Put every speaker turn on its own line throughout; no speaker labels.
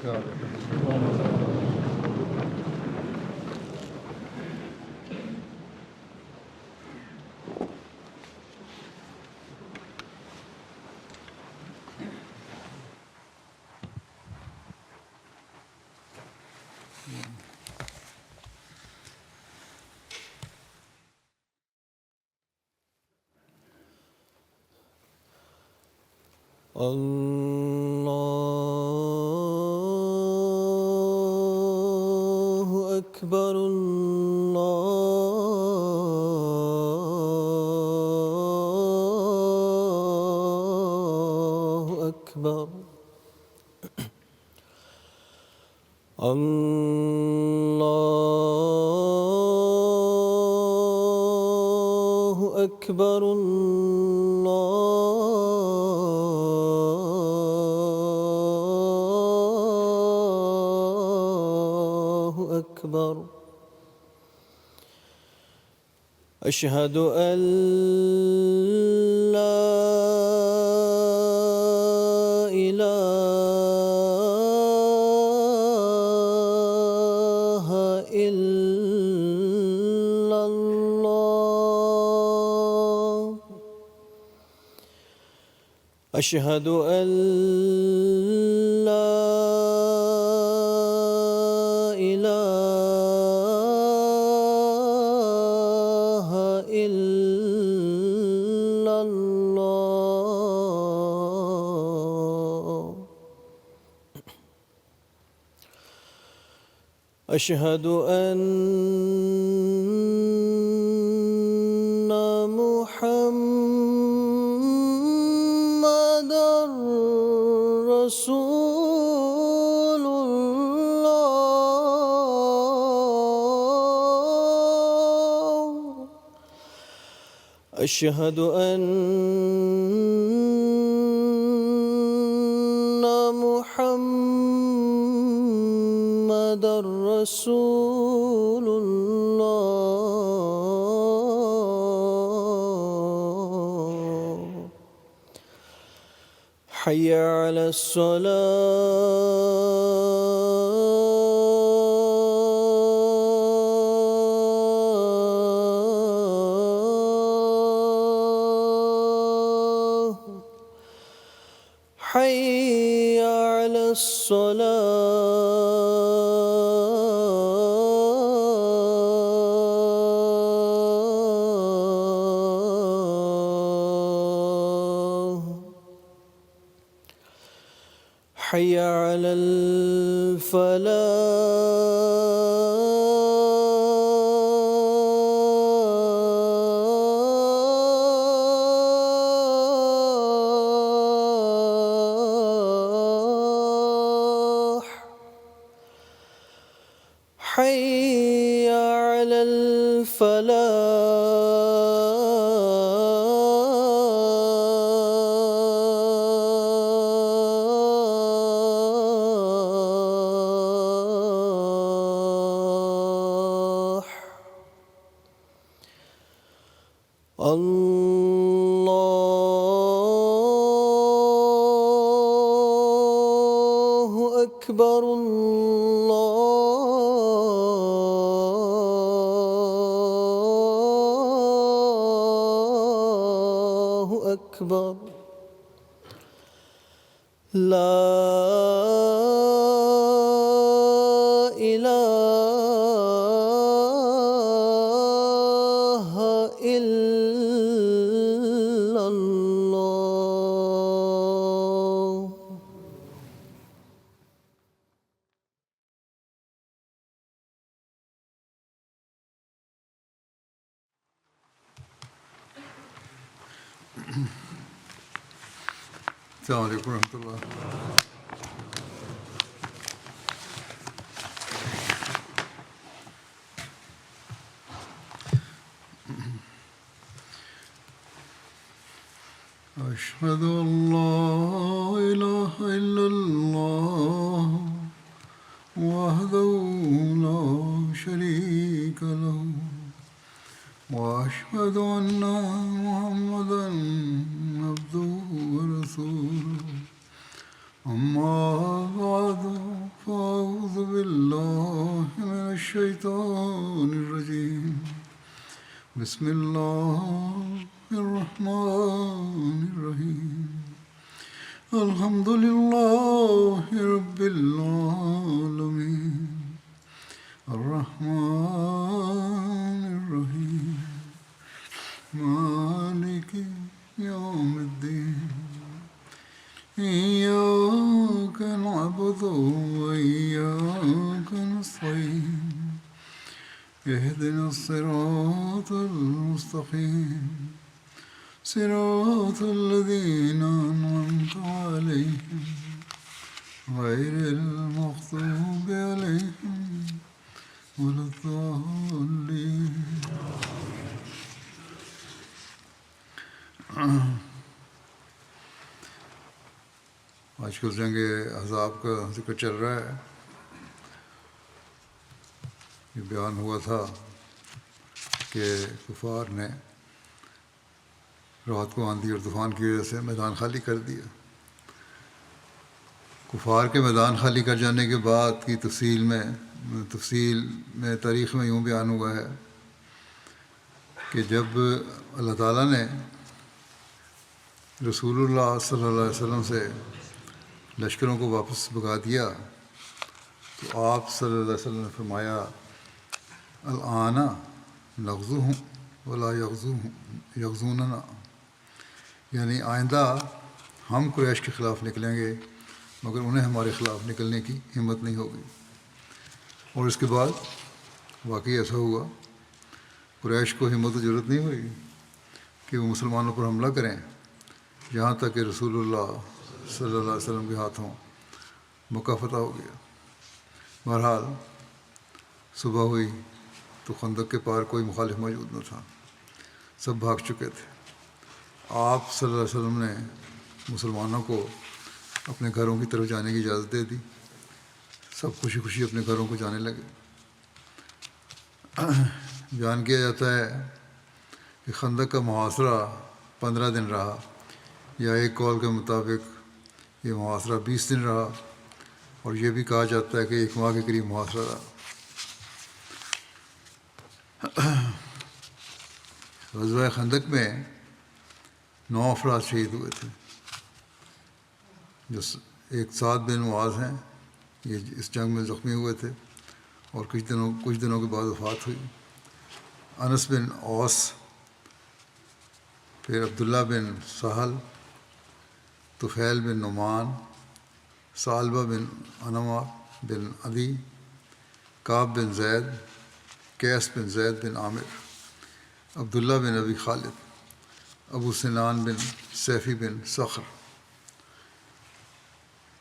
الله أكبر الله أكبر الله أكبر الله أكبر أشهد أن لا إله إلا الله أشهد أن لا إله إلا الله أشهد أن محمدًا رسول الله أشهد أن محمدًا رسول الله حي على الصلاة حي على الصلاة حي على الفلاح حي على الفلاح الله أكبر الله أكبر لا إله إلا الله
السلام علیکم ورحمۃ اللہ. أشهد أن لا إله إلا الله وحده لا شريك له وأشهد أن محمدًا عبده ورسوله أما بعد فأعوذ بالله من الشيطان الرجيم بسم الله الرحمن الرحيم الحمد لله رب العالمين الرحمن الرحيم مالك يوم الدين إياك نعبد وإياك نستعين اهدنا الصراط المستقيم صراط الذين أنعمت عليهم غير المغضوب عليهم ولا الضالين. آج کل جنگ احزاب کا ذکر چل رہا ہے. یہ بیان ہوا تھا کہ کفار نے رات کو آندھی اور طوفان کی وجہ سے میدان خالی کر دیا. کفار کے میدان خالی کر جانے کے بعد کی تفصیل میں تاریخ میں یوں بیان ہوا ہے کہ جب اللہ تعالیٰ نے رسول اللہ صلی اللہ علیہ وسلم سے لشکروں کو واپس بھگا دیا تو آپ صلی اللہ علیہ وسلم نے فرمایا الآن نغزوہم ولا یغزوننا، یعنی آئندہ ہم قریش کے خلاف نکلیں گے مگر انہیں ہمارے خلاف نکلنے کی ہمت نہیں ہوگی. اور اس کے بعد واقعی ایسا ہوا. قریش کو ہمت و جرأت نہیں ہوئی کہ وہ مسلمانوں پر حملہ کریں یہاں تک کہ رسول اللہ صلی اللہ علیہ وسلم کے ہاتھوں مکہ فتح ہو گیا. بہرحال صبح ہوئی تو خندق کے پار کوئی مخالف موجود نہ تھا، سب بھاگ چکے تھے. آپ صلی اللہ علیہ وسلم نے مسلمانوں کو اپنے گھروں کی طرف جانے کی اجازت دے دی. سب خوشی خوشی اپنے گھروں کو جانے لگے. بیان کیا جاتا ہے کہ خندق کا محاصرہ 15 دن رہا، یا ایک قول کے مطابق یہ محاصرہ 20 دن رہا، اور یہ بھی کہا جاتا ہے کہ 1 ماہ کے قریب محاصرہ رہا. غزوہ خندق میں 9 افراد شہید ہوئے تھے. جو ایک سعد بن معاذ ہیں، یہ اس جنگ میں زخمی ہوئے تھے اور کچھ دنوں کے بعد وفات ہوئی. انس بن اوس، پھر عبداللہ بن سہل، طفیل بن نعمان، ثعلبہ بن انما بن عدی، کعب بن زید، قیس بن زید بن عامر، عبداللہ بن ابی خالد، ابو سنان بن سیفی بن صخر.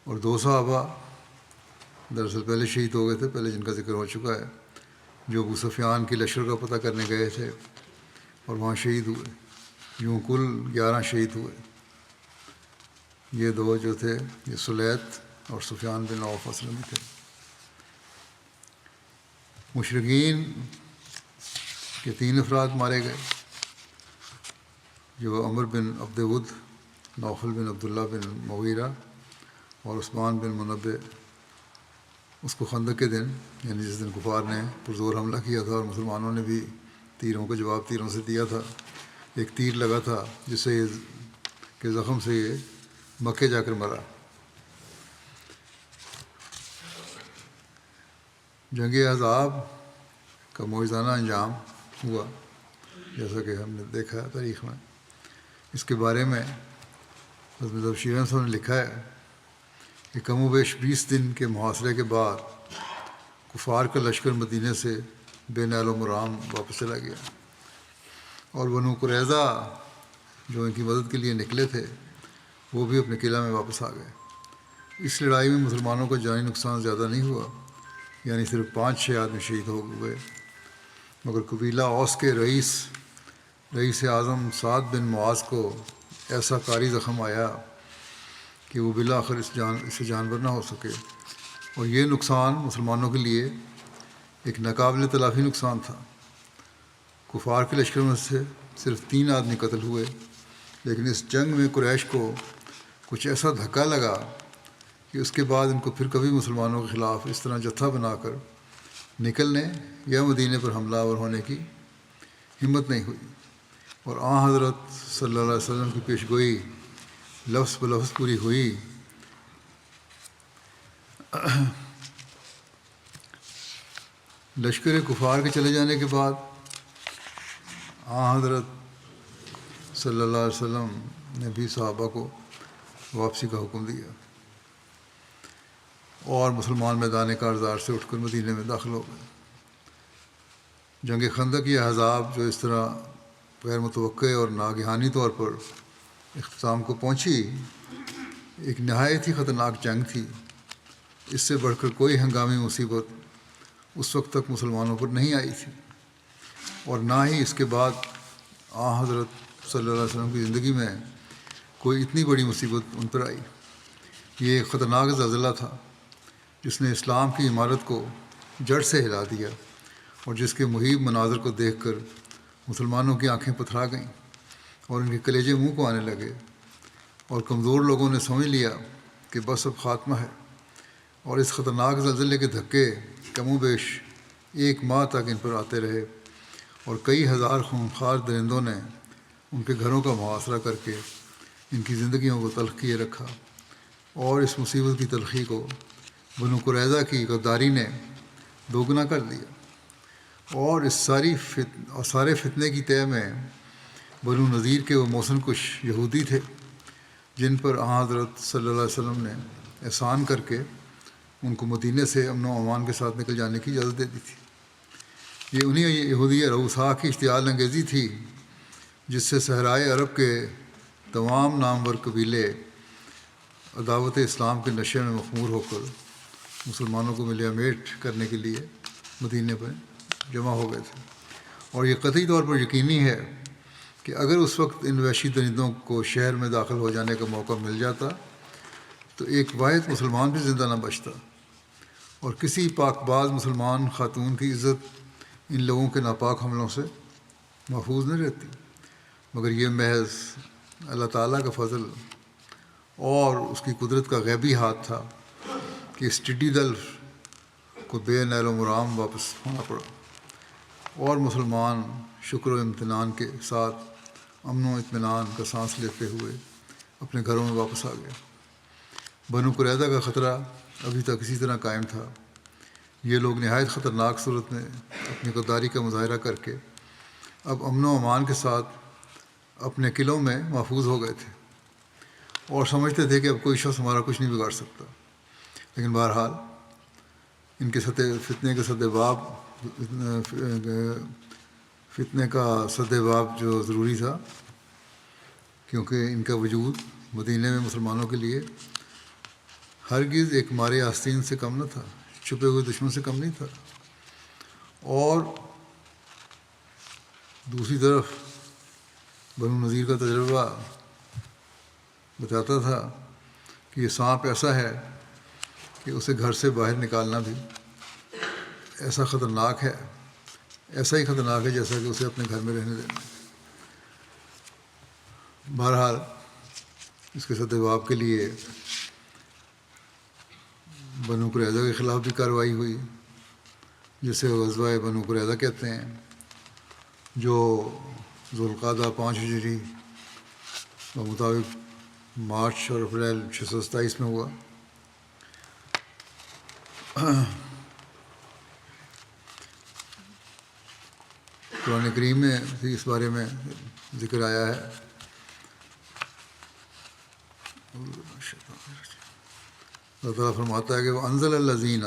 اور 2 صحابہ دراصل پہلے شہید ہو گئے تھے، پہلے جن کا ذکر ہو چکا ہے، جو ابو سفیان کی لشکر کا پتہ کرنے گئے تھے اور وہاں شہید ہوئے. یوں کل 11 شہید ہوئے. یہ 2 جو تھے یہ سلیت اور سفیان بن عوف اسلمی تھے. مشرکین کے 3 افراد مارے گئے، جو عمر بن عبد ود، نوفل بن عبداللہ بن مغیرہ اور عثمان بن منبع. اس کو خندق کے دن، یعنی جس دن کفار نے پرزور حملہ کیا تھا اور مسلمانوں نے بھی تیروں کا جواب تیروں سے دیا تھا، ایک تیر لگا تھا جس سے کہ زخم سے یہ مکے جا کر مرا. جنگ احزاب کا موعظانہ انجام ہوا جیسا کہ ہم نے دیکھا ہے تاریخ میں. اس کے بارے میں حضرت شیرین صاحب نے لکھا ہے کہ کم و بیش 20 دن کے محاصرے کے بعد کفار کا لشکر مدینے سے بے نال و مرام واپس چلا گیا، اور بنو قریظہ جو ان کی مدد کے لیے نکلے تھے وہ بھی اپنے قلعہ میں واپس آ گئے. اس لڑائی میں مسلمانوں کا جانی نقصان زیادہ نہیں ہوا، یعنی صرف 5-6 آدمی شہید ہو گئے، مگر قبیلہ اوس کے رئیس اعظم سعد بن معاذ کو ایسا کاری زخم آیا کہ وہ بالآخر اس سے جانور نہ ہو سکے. اور یہ نقصان مسلمانوں کے لیے ایک ناقابل تلافی نقصان تھا. کفار کے لشکر میں سے صرف 3 آدمی قتل ہوئے، لیکن اس جنگ میں قریش کو کچھ ایسا دھکا لگا کہ اس کے بعد ان کو پھر کبھی مسلمانوں کے خلاف اس طرح جتھا بنا کر نکلنے یا مدینے پر حملہ آور ہونے کی ہمت نہیں ہوئی، اور حضرت صلی اللہ علیہ وسلم کی پیش گوئی لفظ بلفظ پوری ہوئی۔ لشکر کفار کے چلے جانے کے بعد حضرت صلی اللہ علیہ وسلم نے بھی صحابہ کو واپسی کا حکم دیا، اور مسلمان میدان کارزار سے اٹھ کر مدینے میں داخل ہو گئے۔ جنگ خندق یا احزاب جو اس طرح غیر متوقع اور ناگہانی طور پر اختتام کو پہنچی، ایک نہایت ہی خطرناک جنگ تھی۔ اس سے بڑھ کر کوئی ہنگامی مصیبت اس وقت تک مسلمانوں پر نہیں آئی تھی، اور نہ ہی اس کے بعد حضرت صلی اللہ علیہ وسلم کی زندگی میں کوئی اتنی بڑی مصیبت ان پر آئی۔ یہ ایک خطرناک زلزلہ تھا جس نے اسلام کی عمارت کو جڑ سے ہلا دیا، اور جس کے مہیب مناظر کو دیکھ کر مسلمانوں کی آنکھیں پتھرا گئیں اور ان کے کلیجے منہ کو آنے لگے، اور کمزور لوگوں نے سمجھ لیا کہ بس اب خاتمہ ہے۔ اور اس خطرناک زلزلے کے دھکے کم و بیش 1 ماہ تک ان پر آتے رہے، اور کئی ہزار خونخوار درندوں نے ان کے گھروں کا محاصرہ کر کے ان کی زندگیوں کو تلخ کیے رکھا، اور اس مصیبت کی تلخی کو بنو قریظہ کی غداری نے دوگنا کر دیا۔ اور اس سارے فتنے کی طے میں بنو نذیر کے وہ موسن کش یہودی تھے جن پر حضرت صلی اللہ علیہ وسلم نے احسان کر کے ان کو مدینے سے امن و امان کے ساتھ نکل جانے کی اجازت دے دی تھی۔ یہ انہی یہودی رؤسا کی اشتعال انگیزی تھی جس سے صحرائے عرب کے تمام نامور قبیلے عداوت اسلام کے نشے میں مخمور ہو کر مسلمانوں کو ملیا میٹ کرنے کے لیے مدینے پر جمع ہو گئے تھے۔ اور یہ قطعی طور پر یقینی ہے کہ اگر اس وقت ان وحشی درندوں کو شہر میں داخل ہو جانے کا موقع مل جاتا تو ایک واحد مسلمان بھی زندہ نہ بچتا، اور کسی پاک باز مسلمان خاتون کی عزت ان لوگوں کے ناپاک حملوں سے محفوظ نہیں رہتی۔ مگر یہ محض اللہ تعالیٰ کا فضل اور اس کی قدرت کا غیبی ہاتھ تھا کہ اس ٹڈی دل کو بے نیل و مرام واپس ہونا پڑا، اور مسلمان شکر و امتنان کے ساتھ امن و اطمینان کا سانس لیتے ہوئے اپنے گھروں میں واپس آ گئے۔ بنو قریظہ کا خطرہ ابھی تک اسی طرح قائم تھا۔ یہ لوگ نہایت خطرناک صورت میں اپنی غداری کا مظاہرہ کر کے اب امن و امان کے ساتھ اپنے قلعوں میں محفوظ ہو گئے تھے، اور سمجھتے تھے کہ اب کوئی شخص ہمارا کچھ نہیں بگاڑ سکتا۔ لیکن بہرحال ان کے فتنے کا سد باب جو ضروری تھا، کیونکہ ان کا وجود مدینے میں مسلمانوں کے لیے ہرگز ایک مارے آستین سے کم نہ تھا، چھپے ہوئے دشمن سے کم نہیں تھا۔ اور دوسری طرف بنو نذیر کا تجربہ بتاتا تھا کہ یہ سانپ ایسا ہے کہ اسے گھر سے باہر نکالنا بھی ایسا ہی خطرناک ہے جیسا کہ اسے اپنے گھر میں رہنے دینا۔ بہرحال اس کے سدباب کے لیے بنو قریظہ کے خلاف بھی کارروائی ہوئی، جسے غزوہ بنو قریظہ کہتے ہیں، جو ذوالقعدہ 5 ہجری بمطابق مارچ اور اپریل 627 میں ہوا۔ قرآن کریم میں بھی اس بارے میں ذکر آیا ہے۔ اللہ تعالیٰ فرماتا ہے کہ وَأَنزَلَ الَّذِينَ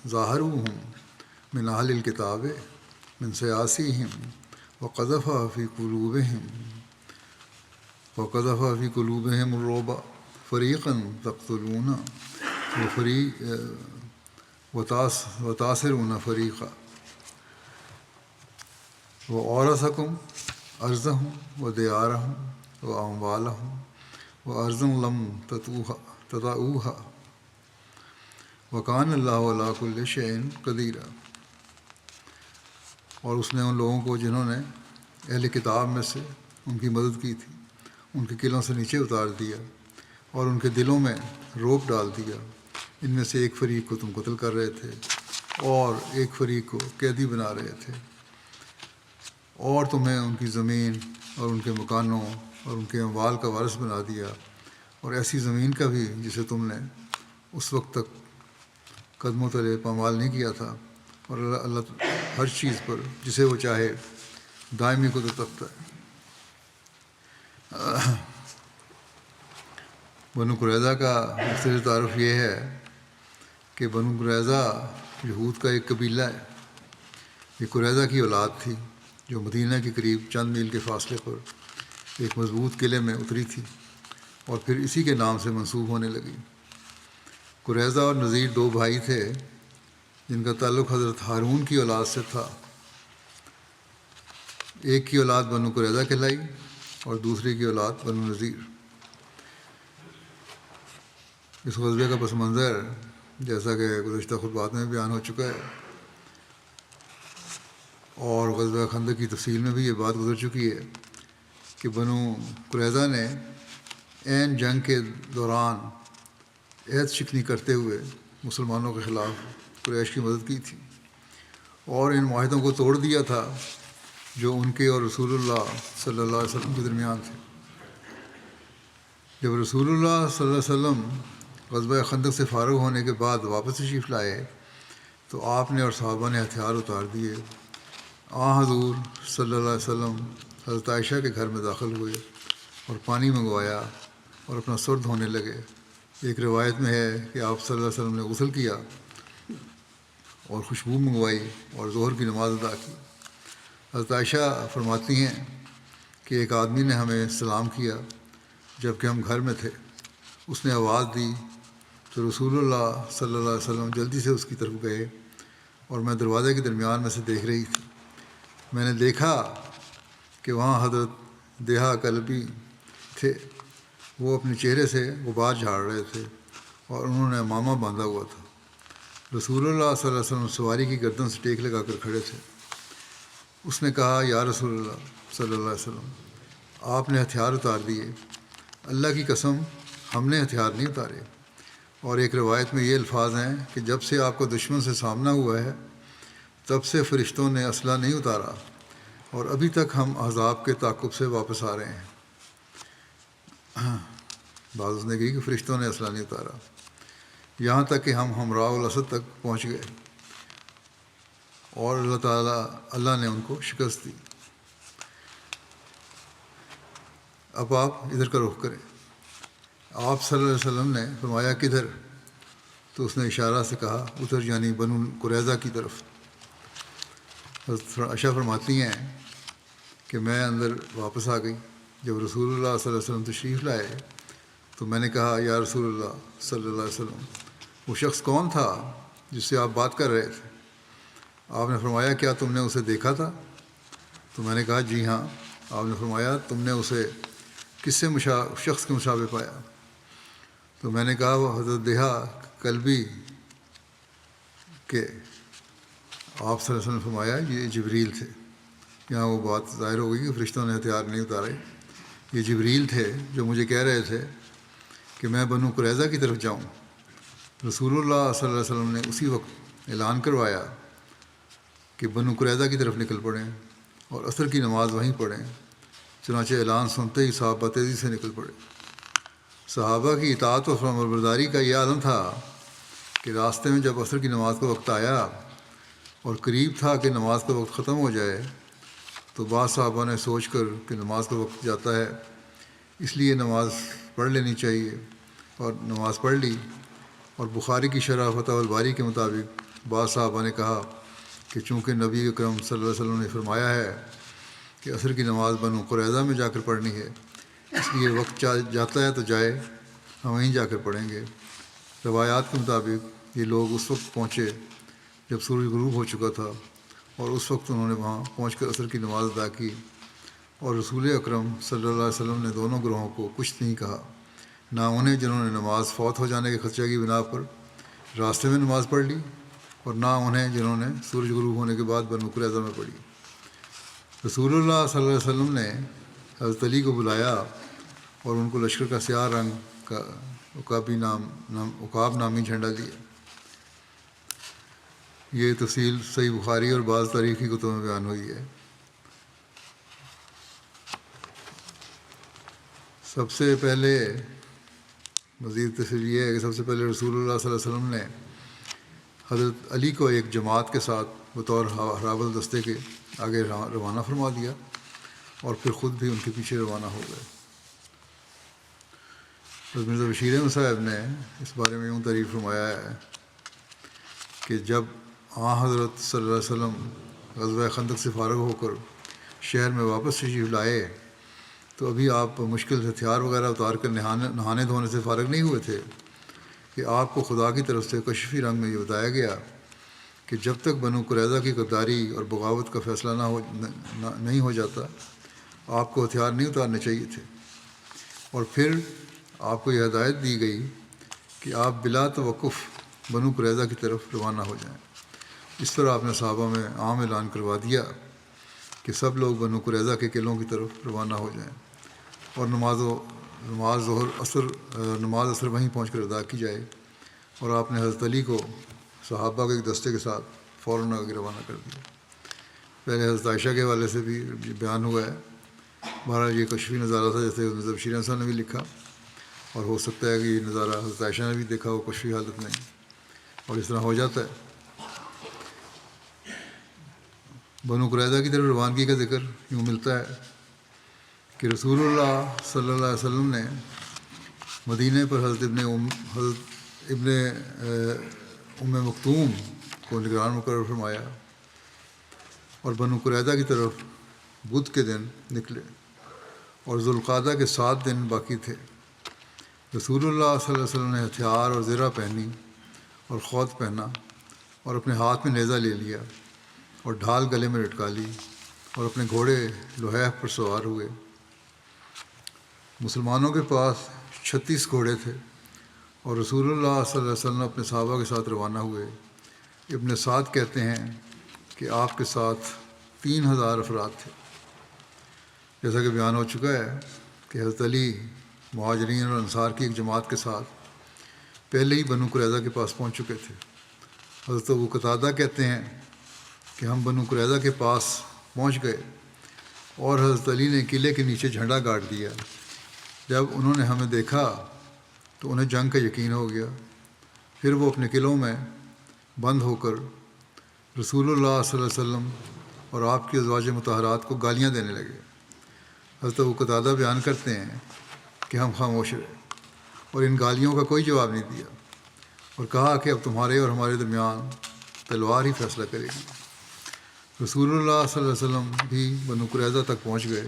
ظَاهَرُوهُم مِّنْ أَهْلِ الْكِتَابِ مِنْ صَيَاصِيهِمْ وَقَذَفَ فِي قُلُوبِهِمُ الرُّعْبَ فَرِيقًا تَقْتُلُونَ وَتَأْسِرُونَ فَرِيقًا وَأَوْرَثَكُمْ أَرْضَهُمْ وَدِيَارَهُمْ وَأَمْوَالَهُمْ وَأَرْضًا لَّمْ تَطَئُوهَا وَكَانَ اللَّهُ عَلَىٰ كُلِّ شَيْءٍ قَدِيرٌ۔ اور اس نے ان لوگوں کو جنہوں نے اہل کتاب میں سے ان کی مدد کی تھی ان کے قلعوں سے نیچے اتار دیا، اور ان کے دلوں میں رعب ڈال دیا، ان میں سے ایک فریق کو تم قتل کر رہے تھے اور ایک فریق کو قیدی بنا رہے تھے، اور تمہیں ان کی زمین اور ان کے مکانوں اور ان کے اموال کا وارث بنا دیا، اور ایسی زمین کا بھی جسے تم نے اس وقت تک قدموں تلے پامال نہیں کیا تھا، اور اللہ ہر چیز پر جسے وہ چاہے دائمی قدرت رکھتا ہے۔ بنو قریظہ کا مختصر تعارف یہ ہے کہ بنو قریظہ یہود کا ایک قبیلہ ہے۔ یہ قریظہ کی اولاد تھی جو مدینہ کے قریب چند میل کے فاصلے پر ایک مضبوط قلعے میں اتری تھی اور پھر اسی کے نام سے منسوب ہونے لگی۔ قریظہ اور نذیر دو بھائی تھے جن کا تعلق حضرت ہارون کی اولاد سے تھا۔ ایک کی اولاد بنو قریظہ کہلائی اور دوسرے کی اولاد بنو نذیر۔ اس غزوے کا پس منظر جیسا کہ گزشتہ خطبات میں بیان ہو چکا ہے، اور غزوہ خندق کی تفصیل میں بھی یہ بات گزر چکی ہے کہ بنو قریظہ نے عین جنگ کے دوران عہد شکنی کرتے ہوئے مسلمانوں کے خلاف قریش کی مدد کی تھی اور ان معاہدوں کو توڑ دیا تھا جو ان کے اور رسول اللہ صلی اللہ علیہ وسلم کے درمیان تھے۔ جب رسول اللہ صلی اللہ علیہ وسلم غزوہ خندق سے فارغ ہونے کے بعد واپس تشریف لائے تو آپ نے اور صحابہ نے ہتھیار اتار دیے۔ حضور صلی اللہ علیہ وسلم حضرت عائشہ کے گھر میں داخل ہوئے اور پانی منگوایا اور اپنا سر دھونے لگے۔ ایک روایت میں ہے کہ آپ صلی اللہ علیہ وسلم نے غسل کیا اور خوشبو منگوائی اور ظہر کی نماز ادا کی۔ حضرت عائشہ فرماتی ہیں کہ ایک آدمی نے ہمیں سلام کیا جب کہ ہم گھر میں تھے، اس نے آواز دی تو رسول اللہ صلی اللہ علیہ وسلم جلدی سے اس کی طرف گئے اور میں دروازے کے درمیان میں سے دیکھ رہی تھی۔ میں نے دیکھا کہ وہاں حضرت دیہا کلبی تھے، وہ اپنے چہرے سے غبار جھاڑ رہے تھے اور انہوں نے امامہ باندھا ہوا تھا۔ رسول اللہ صلی اللہ علیہ وسلم سواری کی گردن سے ٹیک لگا کر کھڑے تھے۔ اس نے کہا، یا رسول اللہ صلی اللہ علیہ وسلم، آپ نے ہتھیار اتار دیے۔ اللہ کی قسم ہم نے ہتھیار نہیں اتارے۔ اور ایک روایت میں یہ الفاظ ہیں کہ جب سے آپ کو دشمن سے سامنا ہوا ہے تب سے فرشتوں نے اسلحہ نہیں اتارا اور ابھی تک ہم عذاب کے تعاقب سے واپس آ رہے ہیں۔ بعض اس نے کہی کہ فرشتوں نے اسلحہ نہیں اتارا، یہاں تک کہ ہم ہمراہ الاسد تک پہنچ گئے اور اللہ نے ان کو شکست دی۔ اب آپ ادھر کا رخ کریں۔ آپ صلی اللہ علیہ وسلم نے فرمایا، کدھر؟ تو اس نے اشارہ سے کہا، ادھر، یعنی بنو قریظہ کی طرف۔ عائشہ فرماتی ہیں کہ میں اندر واپس آ گئی۔ جب رسول اللہ صلی اللہ علیہ وسلم تشریف لائے تو میں نے کہا، یا رسول اللہ صلی اللہ علیہ وسلم، وہ شخص کون تھا جس سے آپ بات کر رہے تھے؟ آپ نے فرمایا، کیا تم نے اسے دیکھا تھا؟ تو میں نے کہا، جی ہاں۔ آپ نے فرمایا، تم نے اسے کس سے شخص کے مشابہ پایا؟ تو میں نے کہا، وہ حضرت دیہا کلبی کے۔ آپ صلی اللہ علیہ وسلم نے فرمایا، یہ جبریل تھے۔ یہاں وہ بات ظاہر ہو گئی کہ فرشتوں نے ہتھیار نہیں اتارے، یہ جبریل تھے جو مجھے کہہ رہے تھے کہ میں بنو قریظہ کی طرف جاؤں۔ رسول اللہ صلی اللہ علیہ وسلم نے اسی وقت اعلان کروایا کہ بنو قریظہ کی طرف نکل پڑیں اور عصر کی نماز وہیں پڑھیں۔ چنانچہ اعلان سنتے ہی صحابہ تیزی سے نکل پڑے۔ صحابہ کی اطاعت و فرمانبرداری کا یہ عالم تھا کہ راستے میں جب عصر کی نماز کا وقت آیا اور قریب تھا کہ نماز کا وقت ختم ہو جائے تو بعض صحابہ نے سوچ کر کہ نماز کا وقت جاتا ہے اس لیے نماز پڑھ لینی چاہیے، اور نماز پڑھ لی۔ اور بخاری کی شرح فتح الباری کے مطابق بعض صحابہ نے کہا کہ چونکہ نبی اکرم صلی اللہ علیہ وسلم نے فرمایا ہے کہ عصر کی نماز بنو قریظہ میں جا کر پڑھنی ہے، اس لیے وقت جاتا ہے تو جائے، ہم وہیں جا کر پڑھیں گے۔ روایات کے مطابق یہ لوگ اس وقت پہنچے جب سورج غروب ہو چکا تھا، اور اس وقت انہوں نے وہاں پہنچ کر عصر کی نماز ادا کی، اور رسول اکرم صلی اللہ علیہ وسلم نے دونوں گروہوں کو کچھ نہیں کہا، نہ انہیں جنہوں نے نماز فوت ہو جانے کے خدشے کی بنا پر راستے میں نماز پڑھ لی، اور نہ انہیں جنہوں نے سورج غروب ہونے کے بعد بنو قریظہ میں پڑھی۔ رسول اللہ صلی اللہ علیہ وسلم نے حضرت علی کو بلایا اور ان کو لشکر کا سیاہ رنگ کا عقاب نامی جھنڈا لیا۔ یہ تفصیل صحیح بخاری اور بعض تاریخی کتب میں بیان ہوئی ہے۔ سب سے پہلے مزید تفصیل یہ ہے کہ سب سے پہلے رسول اللہ صلی اللہ علیہ وسلم نے حضرت علی کو ایک جماعت کے ساتھ بطور حرابل دستے کے آگے روانہ فرما دیا اور پھر خود بھی ان کے پیچھے روانہ ہو گئے۔ حضرت مرزا بشیر احمد صاحب نے اس بارے میں یوں تعریف فرمایا ہے کہ جب حضرت صلی اللہ علیہ وسلم غزوہ خندق سے فارغ ہو کر شہر میں واپس تشریف لائے تو ابھی آپ مشکل سے ہتھیار وغیرہ اتار کر نہانے دھونے سے فارغ نہیں ہوئے تھے کہ آپ کو خدا کی طرف سے کشفی رنگ میں یہ بتایا گیا کہ جب تک بنو قریظہ کی غداری اور بغاوت کا فیصلہ نہیں ہو جاتا آپ کو ہتھیار نہیں اتارنے چاہیے تھے، اور پھر آپ کو یہ ہدایت دی گئی کہ آپ بلا توقف بنو قریظہ کی طرف روانہ ہو جائیں۔ اس طرح آپ نے صحابہ میں عام اعلان کروا دیا کہ سب لوگ بنو قریظہ کے قلعوں کی طرف روانہ ہو جائیں اور نماز اثر وہیں پہنچ کر ادا کی جائے، اور آپ نے حضرت علی کو صحابہ کے ایک دستے کے ساتھ فوراً آگے روانہ کر دیا۔ پہلے حضرت عائشہ کے حوالے سے بھی بیان ہوا ہے۔ بہرحال یہ کشفی نظارہ تھا، جیسے حضرت بشیر احمد صاحب نے بھی لکھا، اور ہو سکتا ہے کہ یہ نظارہ حضرت عائشہ نے بھی دیکھا ہو کشفی حالت میں، اور اس طرح ہو جاتا ہے۔ بنو قریظہ کی طرف روانگی کا ذکر یوں ملتا ہے کہ رسول اللہ صلی اللہ علیہ وسلم نے مدینہ پر حضرت ابن ام مکتوم کو نگران مقرر فرمایا اور بنو قریظہ کی طرف بدھ کے دن نکلے، اور ذوالقعدہ کے 7 دن باقی تھے۔ رسول اللہ صلی اللہ علیہ وسلم نے ہتھیار اور زرہ پہنی اور خوات پہنا اور اپنے ہاتھ میں نیزہ لے لیا اور ڈھال گلے میں لٹکا لی اور اپنے گھوڑے لحیف پر سوار ہوئے۔ مسلمانوں کے پاس 36 گھوڑے تھے اور رسول اللہ صلی اللہ علیہ وسلم اپنے صحابہ کے ساتھ روانہ ہوئے۔ ابن سعد کہتے ہیں کہ آپ کے ساتھ 3000 افراد تھے۔ جیسا کہ بیان ہو چکا ہے کہ حضرت علی مہاجرین اور انصار کی ایک جماعت کے ساتھ پہلے ہی بنو قریظہ کے پاس پہنچ چکے تھے۔ حضرت ابو قتادہ کہتے ہیں کہ ہم بنو قریظہ کے پاس پہنچ گئے اور حضرت علی نے قلعے کے نیچے جھنڈا گاڑ دیا۔ جب انہوں نے ہمیں دیکھا تو انہیں جنگ کا یقین ہو گیا، پھر وہ اپنے قلعوں میں بند ہو کر رسول اللہ صلی اللہ علیہ وسلم اور آپ کی ازواج مطہرات کو گالیاں دینے لگے۔ حضرت ابو قتادہ بیان کرتے ہیں کہ ہم خاموش رہے اور ان گالیوں کا کوئی جواب نہیں دیا، اور کہا کہ اب تمہارے اور ہمارے درمیان تلوار ہی فیصلہ کرے گی۔ رسول اللہ صلی اللہ علیہ وسلم بھی بنو قریظہ تک پہنچ گئے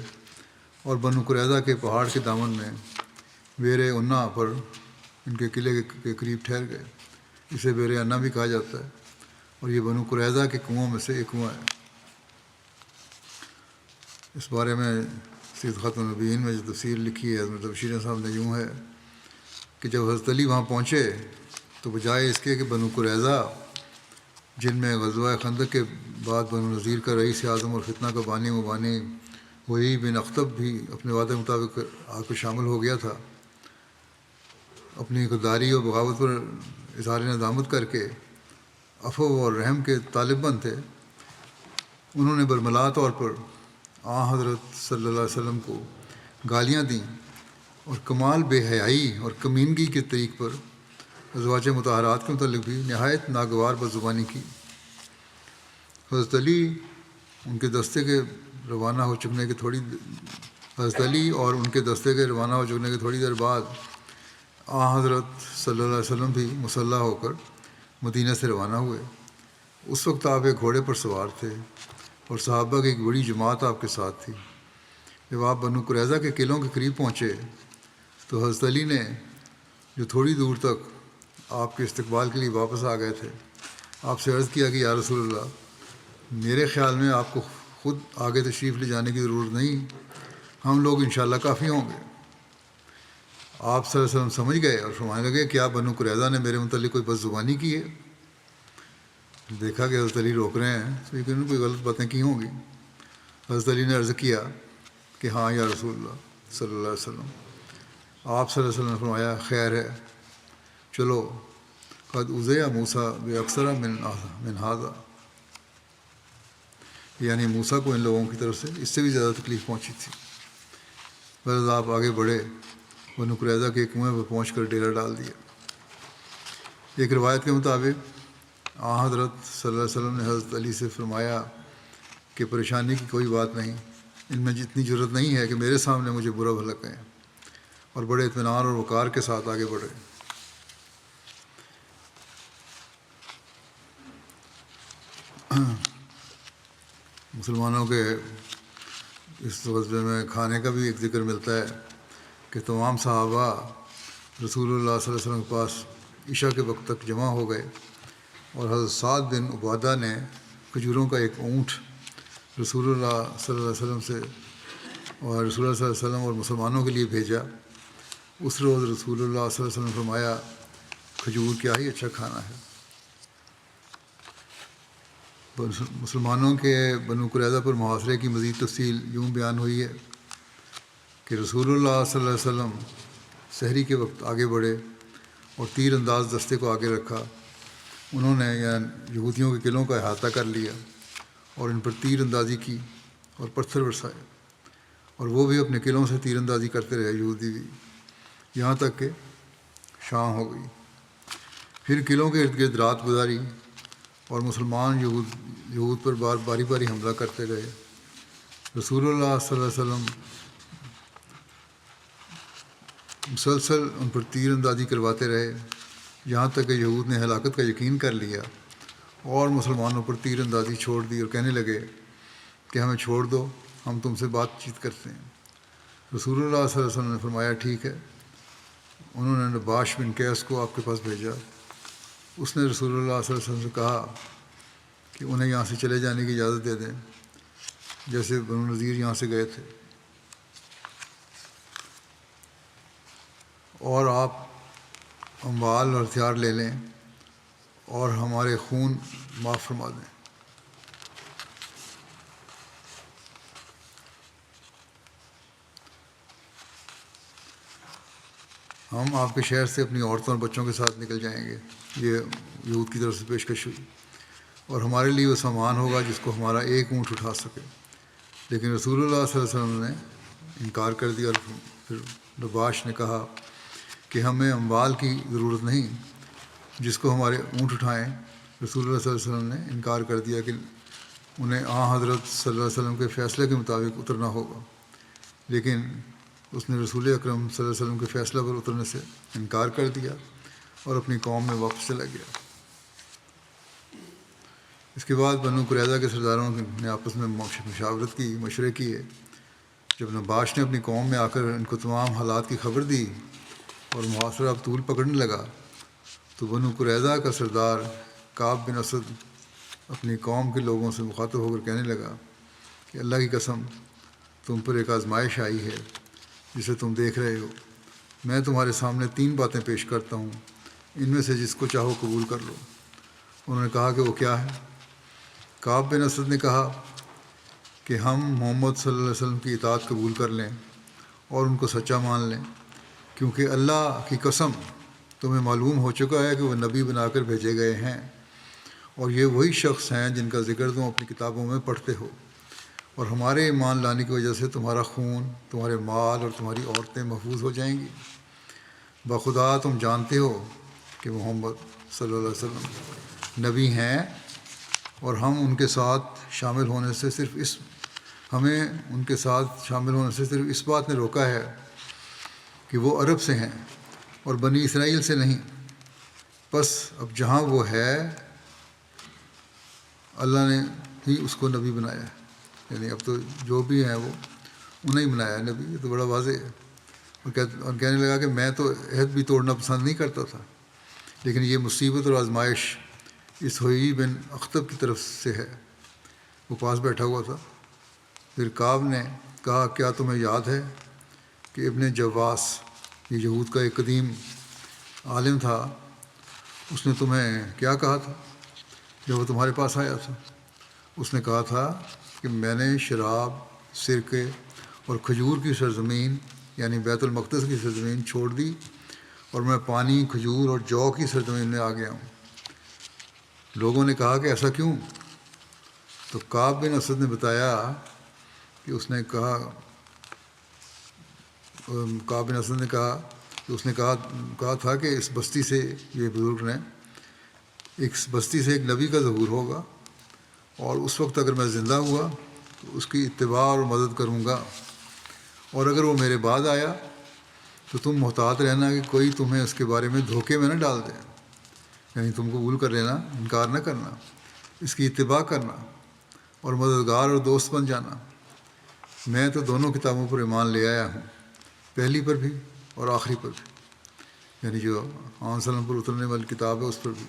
اور بنو قریظہ کے پہاڑ کے دامن میں بیر انا پر ان کے قلعے کے قریب ٹھہر گئے۔ اسے بیر انا بھی کہا جاتا ہے، اور یہ بنو قریظہ کے کنوؤں میں سے ایک کنواں ہے۔ اس بارے میں سیرت خاتم النبیین میں جو تفسیر لکھی ہے حضرت بشیر صاحب نے یوں ہے کہ جب حضرت علی وہاں پہنچے تو بجائے اس کے کہ بنو قریظہ جن میں غزوہ خندق کے بعد بنو نذیر کا رئیس اعظم اور فتنہ کا بانی مبانی وہی بن اخطب بھی اپنے وعدے مطابق آ کر شامل ہو گیا تھا، اپنی غداری اور بغاوت پر اظہار ندامت کر کے عفو اور رحم کے طالب بند تھے، انہوں نے برملا طور پر حضرت صلی اللہ علیہ وسلم کو گالیاں دیں اور کمال بے حیائی اور کمینگی کے طریق پر ازواج مطہرات کے متعلق بھی نہایت ناگوار بدزبانی کی۔ حضرت علی اور ان کے دستے کے روانہ ہو چکنے کے تھوڑی دیر بعد حضرت صلی اللہ علیہ وسلم بھی مسلح ہو کر مدینہ سے روانہ ہوئے۔ اس وقت آپ ایک گھوڑے پر سوار تھے اور صحابہ کی ایک بڑی جماعت آپ کے ساتھ تھی۔ جب آپ بنو قریظہ کے قلعوں کے قریب پہنچے تو حضرت علی نے جو تھوڑی دور تک آپ کے استقبال کے لیے واپس آ گئے تھے، آپ سے عرض کیا کہ یا رسول اللہ، میرے خیال میں آپ کو خود آگے تشریف لے جانے کی ضرورت نہیں، ہم لوگ انشاءاللہ کافی ہوں گے۔ آپ صلی اللہ علیہ وسلم سمجھ گئے اور فرمانے لگے کہ آپ بنو قریظہ نے میرے متعلق کوئی بدزبانی کی ہے۔ دیکھا کہ حضرت علی روک رہے ہیں تو یہ کوئی غلط باتیں کی ہوں گی۔ حضرت علی نے عرض کیا کہ ہاں یا رسول اللہ صلی اللہ علیہ وسلم۔ آپ صلی اللہ علیہ وسلم نے فرمایا خیر ہے، چلو قد اوذی موسیٰ باکثر من ھذا، یعنی موسیٰ کو ان لوگوں کی طرف سے اس سے بھی زیادہ تکلیف پہنچی تھی۔ بس آپ آگے بڑھے، بنو قریظہ کے کنویں پر پہنچ کر ڈیرا ڈال دیا۔ ایک روایت کے مطابق حضرت صلی اللہ علیہ وسلم نے حضرت علی سے فرمایا کہ پریشانی کی کوئی بات نہیں، ان میں جتنی جرت نہیں ہے کہ میرے سامنے مجھے برا بھلا کہیں، اور بڑے اطمینان اور وقار کے ساتھ آگے بڑھے۔ مسلمانوں کے اس غزوے میں کھانے کا بھی ایک ذکر ملتا ہے کہ تمام صحابہ رسول اللہ صلی اللہ علیہ وسلم کے پاس عشاء کے وقت تک جمع ہو گئے، اور حضرت سعد بن عبادہ نے کھجوروں کا ایک اونٹ رسول اللہ صلی اللہ علیہ وسلم سے اور رسول اللہ صلی اللہ علیہ وسلم اور مسلمانوں کے لیے بھیجا۔ اس روز رسول اللہ صلی اللہ علیہ وسلم نے فرمایا کھجور کیا ہی اچھا کھانا ہے۔ مسلمانوں کے بنو قریظہ پر محاصرے کی مزید تفصیل یوں بیان ہوئی ہے کہ رسول اللہ صلی اللہ علیہ وسلم سحری کے وقت آگے بڑھے اور تیر انداز دستے کو آگے رکھا۔ انہوں نے یہودیوں کے قلعوں کا احاطہ کر لیا اور ان پر تیر اندازی کی اور پتھر برسائے، اور وہ بھی اپنے قلعوں سے تیر اندازی کرتے رہے، یہودی بھی، یہاں تک کہ شام ہو گئی۔ پھر قلعوں کے ارد گرد رات گزاری اور مسلمان یہود پر باری باری حملہ کرتے گئے۔ رسول اللہ صلی اللہ علیہ وسلم مسلسل ان پر تیر اندازی کرواتے رہے، یہاں تک کہ یہود نے ہلاکت کا یقین کر لیا اور مسلمانوں پر تیر اندازی چھوڑ دی اور کہنے لگے کہ ہمیں چھوڑ دو، ہم تم سے بات چیت کرتے ہیں۔ رسول اللہ صلی اللہ علیہ وسلم نے فرمایا ٹھیک ہے۔ انہوں نے نباش بن قیس کو آپ کے پاس بھیجا۔ اس نے رسول اللہ صلی اللہ علیہ وسلم سے کہا کہ انہیں یہاں سے چلے جانے کی اجازت دے دیں، جیسے بنو نذیر یہاں سے گئے تھے، اور آپ اموال اور ہتھیار لے لیں اور ہمارے خون معاف فرما دیں۔ ہم آپ کے شہر سے اپنی عورتوں اور بچوں کے ساتھ نکل جائیں گے، یہ یہود کی طرف سے پیشکش ہوئی، اور ہمارے لیے وہ سامان ہوگا جس کو ہمارا ایک اونٹ اٹھا سکے۔ لیکن رسول اللہ صلی اللہ علیہ وسلم نے انکار کر دیا، اور پھر نباش نے کہا کہ ہمیں اموال کی ضرورت نہیں جس کو ہمارے اونٹ اٹھائیں۔ رسول اللہ صلی اللہ علیہ وسلم نے انکار کر دیا کہ انہیں حضرت صلی اللہ علیہ وسلم کے فیصلے کے مطابق اترنا ہوگا، لیکن اس نے رسول اکرم صلی اللہ علیہ وسلم کے فیصلہ پر اترنے سے انکار کر دیا اور اپنی قوم میں واپس چلا گیا۔ اس کے بعد بنو قریظہ کے سرداروں نے آپس میں مشاورت کی، مشورے کیے۔ جب نباش نے اپنی قوم میں آ کر ان کو تمام حالات کی خبر دی اور محاصرہ اب طول پکڑنے لگا، تو بنو قریظہ کا سردار کعب بن اسد اپنی قوم کے لوگوں سے مخاطب ہو کر کہنے لگا کہ اللہ کی قسم تم پر ایک آزمائش آئی ہے جسے تم دیکھ رہے ہو۔ میں تمہارے سامنے 3 باتیں پیش کرتا ہوں، ان میں سے جس کو چاہو قبول کر لو۔ انہوں نے کہا کہ وہ کیا ہے؟ کعب بن اسد نے کہا کہ ہم محمد صلی اللہ علیہ وسلم کی اطاعت قبول کر لیں اور ان کو سچا مان لیں، کیونکہ اللہ کی قسم تمہیں معلوم ہو چکا ہے کہ وہ نبی بنا کر بھیجے گئے ہیں، اور یہ وہی شخص ہیں جن کا ذکر تم اپنی کتابوں میں پڑھتے ہو، اور ہمارے ایمان لانے کی وجہ سے تمہارا خون، تمہارے مال اور تمہاری عورتیں محفوظ ہو جائیں گی۔ بخدا تم جانتے ہو کہ محمد صلی اللہ علیہ وسلم نبی ہیں، اور ہم ان کے ساتھ شامل ہونے سے صرف اس بات نے روکا ہے کہ وہ عرب سے ہیں اور بنی اسرائیل سے نہیں۔ بس اب جہاں وہ ہے اللہ نے ہی اس کو نبی بنایا ہے، یعنی اب تو جو بھی ہیں وہ انہیں بنایا ہے نبی۔ یہ تو بڑا واضح ہے۔ اور کہنے لگا کہ میں تو عہد بھی توڑنا پسند نہیں کرتا تھا، لیکن یہ مصیبت اور آزمائش اس حیی بن اخطب کی طرف سے ہے۔ وہ پاس بیٹھا ہوا تھا۔ پھر کعب نے کہا کیا تمہیں یاد ہے کہ ابن جواس، یہ یہود کا ایک قدیم عالم تھا، اس نے تمہیں کیا کہا تھا جب وہ تمہارے پاس آیا تھا؟ اس نے کہا تھا کہ میں نے شراب، سرکے اور کھجور کی سرزمین یعنی بیت المقدس کی سرزمین چھوڑ دی اور میں پانی، کھجور اور جو کی سرزمین میں آ گیا ہوں۔ لوگوں نے کہا کہ ایسا کیوں؟ تو کعب بن اسد نے بتایا کہ کعب بن اسد نے کہا کہ اس نے کہا تھا کہ اس بستی سے، یہ بزرگ نے، ایک بستی سے ایک نبی کا ظہور ہوگا، اور اس وقت اگر میں زندہ ہوا تو اس کی اتباع اور مدد کروں گا، اور اگر وہ میرے بعد آیا تو تم محتاط رہنا کہ کوئی تمہیں اس کے بارے میں دھوکے میں نہ ڈال دے، یعنی تم قبول کر لینا، انکار نہ کرنا، اس کی اتباع کرنا اور مددگار اور دوست بن جانا۔ میں تو دونوں کتابوں پر ایمان لے آیا ہوں، پہلی پر بھی اور آخری پر بھی، یعنی جو آن وسلم پر اترنے والی کتاب ہے اس پر بھی،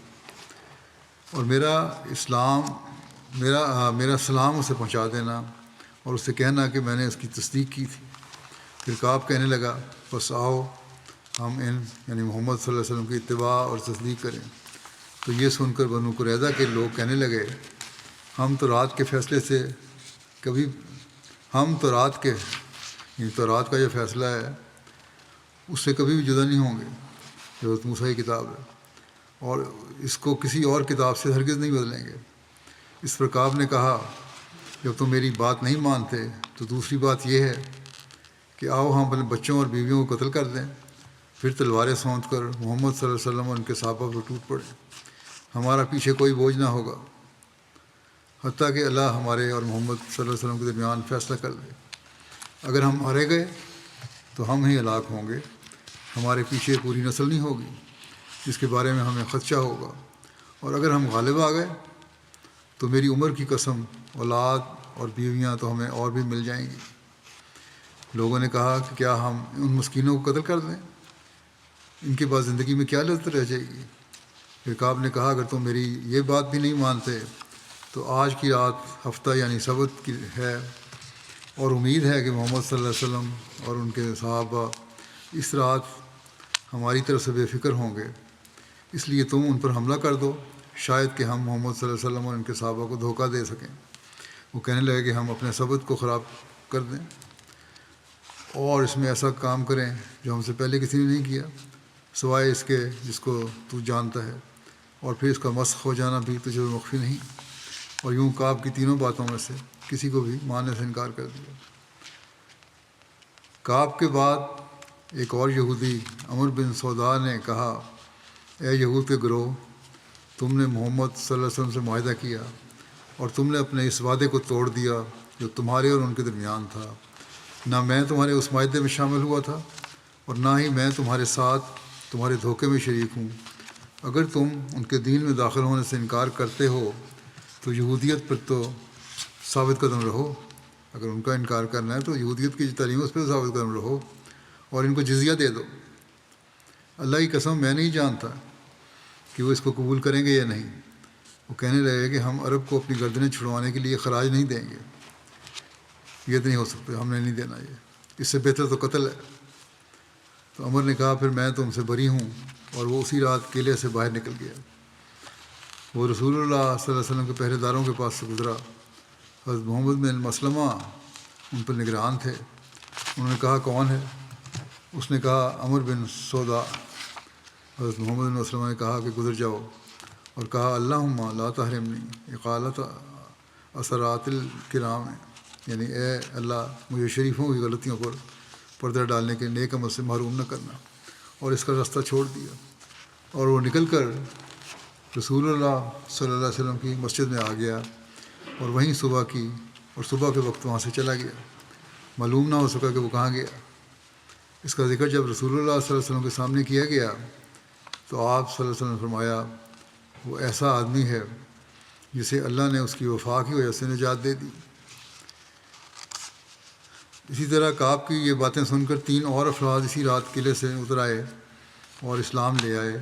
اور میرا سلام اسے پہنچا دینا اور اسے کہنا کہ میں نے اس کی تصدیق کی تھی۔ پھر کعب کہنے لگا، بس آؤ ہم یعنی محمد صلی اللہ علیہ وسلم کی اتباع اور تصدیق کریں۔ تو یہ سن کر بنو قریظہ کے لوگ کہنے لگے، ہم تو رات کے یعنی تو رات کا جو فیصلہ ہے اس سے کبھی بھی جدا نہیں ہوں گے، جو حضرت موسیٰ کی کتاب ہے، اور اس کو کسی اور کتاب سے ہرگز نہیں بدلیں گے۔ اس پر کعب نے کہا، جب تم میری بات نہیں مانتے تو دوسری بات یہ ہے کہ آؤ ہم اپنے بچوں اور بیویوں کو قتل کر دیں، پھر تلواریں سونت کر محمد صلی اللہ علیہ وسلم اور ان کے صحابہ پر ٹوٹ پڑے، ہمارا پیچھے کوئی بوجھ نہ ہوگا حتیٰ کہ اللہ ہمارے اور محمد صلی اللہ علیہ وسلم کے درمیان فیصلہ کر دے۔ اگر ہم ہارے گئے تو ہم ہی ہلاک ہوں گے، ہمارے پیچھے پوری نسل نہیں ہوگی جس کے بارے میں ہمیں خدشہ ہوگا، اور اگر ہم غالب آ گئے تو میری عمر کی قسم، اولاد اور بیویاں تو ہمیں اور بھی مل جائیں گی۔ لوگوں نے کہا کہ کیا ہم ان مسکینوں کو قتل کر دیں؟ ان کے بعد زندگی میں کیا لذت رہ جائے گی؟ پھر کعب نے کہا، اگر تم میری یہ بات بھی نہیں مانتے تو آج کی رات ہفتہ یعنی سبت کی ہے، اور امید ہے کہ محمد صلی اللہ علیہ وسلم اور ان کے صحابہ اس رات ہماری طرف سے بے فکر ہوں گے، اس لیے تم ان پر حملہ کر دو، شاید کہ ہم محمد صلی اللہ علیہ وسلم اور ان کے صحابہ کو دھوکہ دے سکیں۔ وہ کہنے لگے کہ ہم اپنے سبت کو خراب کر دیں اور اس میں ایسا کام کریں جو ہم سے پہلے کسی نے نہیں کیا، سوائے اس کے جس کو تو جانتا ہے، اور پھر اس کا مسخ ہو جانا بھی تجھے مخفی نہیں۔ اور یوں کعب کی تینوں باتوں میں سے کسی کو بھی ماننے سے انکار کر دیا۔ کعب کے بعد ایک اور یہودی عمر بن سودا نے کہا، اے یہود کے گروہ، تم نے محمد صلی اللہ علیہ وسلم سے معاہدہ کیا اور تم نے اپنے اس وعدے کو توڑ دیا جو تمہارے اور ان کے درمیان تھا۔ نہ میں تمہارے اس معاہدے میں شامل ہوا تھا اور نہ ہی میں تمہارے ساتھ تمہارے دھوکے میں شریک ہوں۔ اگر تم ان کے دین میں داخل ہونے سے انکار کرتے ہو تو یہودیت پر تو ثابت قدم رہو، اگر ان کا انکار کرنا ہے تو یہودیت کی تعلیم اس پہ ثابت قدم رہو اور ان کو جزیہ دے دو۔ اللہ کی قسم میں نہیں جانتا کہ وہ اس کو قبول کریں گے یا نہیں۔ وہ کہنے لگے کہ ہم عرب کو اپنی گردنیں چھڑوانے کے لیے خراج نہیں دیں گے، یہ تو نہیں ہو سکتا، ہم نے نہیں دینا، یہ اس سے بہتر تو قتل ہے۔ تو عمر نے کہا، پھر میں تم سے بری ہوں، اور وہ اسی رات قلعے سے باہر نکل گیا۔ وہ رسول اللہ صلی اللہ علیہ وسلم کے پہرے داروں کے پاس سے گزرا، حضرت محمد بن مسلمہ ان پر نگران تھے۔ انہوں نے کہا، کون ہے؟ اس نے کہا، عمر بن سودا۔ حضرت محمد بن مسلمہ نے کہا کہ گزر جاؤ، اور کہا، اللہم لا تحرمنی اقالۃ اثرات الکرام، یعنی اے اللہ مجھے شریفوں کی غلطیوں پر پردہ ڈالنے کے نیک عمل سے محروم نہ کرنا، اور اس کا راستہ چھوڑ دیا، اور وہ نکل کر رسول اللہ صلی اللہ علیہ وسلم کی مسجد میں آ گیا اور وہیں صبح کی، اور صبح کے وقت وہاں سے چلا گیا، معلوم نہ ہو سکا کہ وہ کہاں گیا۔ اس کا ذکر جب رسول اللہ صلی اللہ علیہ وسلم کے سامنے کیا گیا تو آپ صلی اللہ علیہ وسلم نے فرمایا، وہ ایسا آدمی ہے جسے اللہ نے اس کی وفا کی وجہ سے نجات دے دی۔ اسی طرح کعب کی یہ باتیں سن کر 3 اور افراد اسی رات قلعے سے اتر آئے اور اسلام لے آئے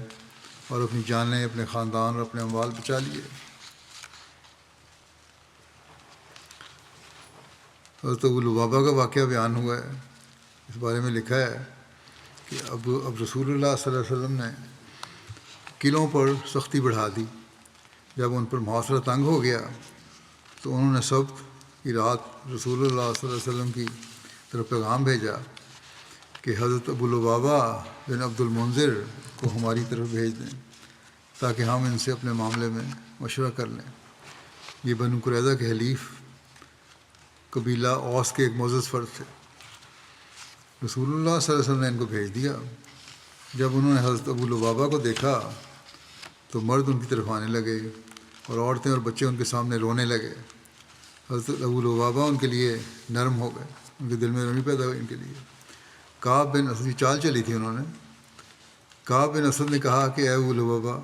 اور اپنی جانیں، اپنے خاندان اور اپنے اموال بچا لیے۔ حضرت ابو لبابہ کا واقعہ بیان ہوا ہے، اس بارے میں لکھا ہے کہ اب رسول اللہ صلی اللہ علیہ وسلم نے قلعوں پر سختی بڑھا دی۔ جب ان پر محاصرہ تنگ ہو گیا تو انہوں نے سبت کی رات رسول اللہ صلی اللہ علیہ وسلم کی طرف پیغام بھیجا کہ حضرت ابو لبابہ بن عبد المنذر کو ہماری طرف بھیج دیں تاکہ ہم ان سے اپنے معاملے میں مشورہ کر لیں۔ یہ بنو قریظہ کے حلیف قبیلہ اوس کے ایک معزز فرد تھے۔ رسول اللہ صلی اللہ علیہ وسلم نے ان کو بھیج دیا۔ جب انہوں نے حضرت ابو لبابہ کو دیکھا تو مرد ان کی طرف آنے لگے اور عورتیں اور بچے ان کے سامنے رونے لگے۔ حضرت ابو لبابہ ان کے لیے نرم ہو گئے، ان کے دل میں نرمی پیدا ہوئی ان کے لیے۔ کعب بن اسد کی چال چلی تھی انہوں نے۔ کعب بن اسد نے کہا کہ اے ابو لبابہ،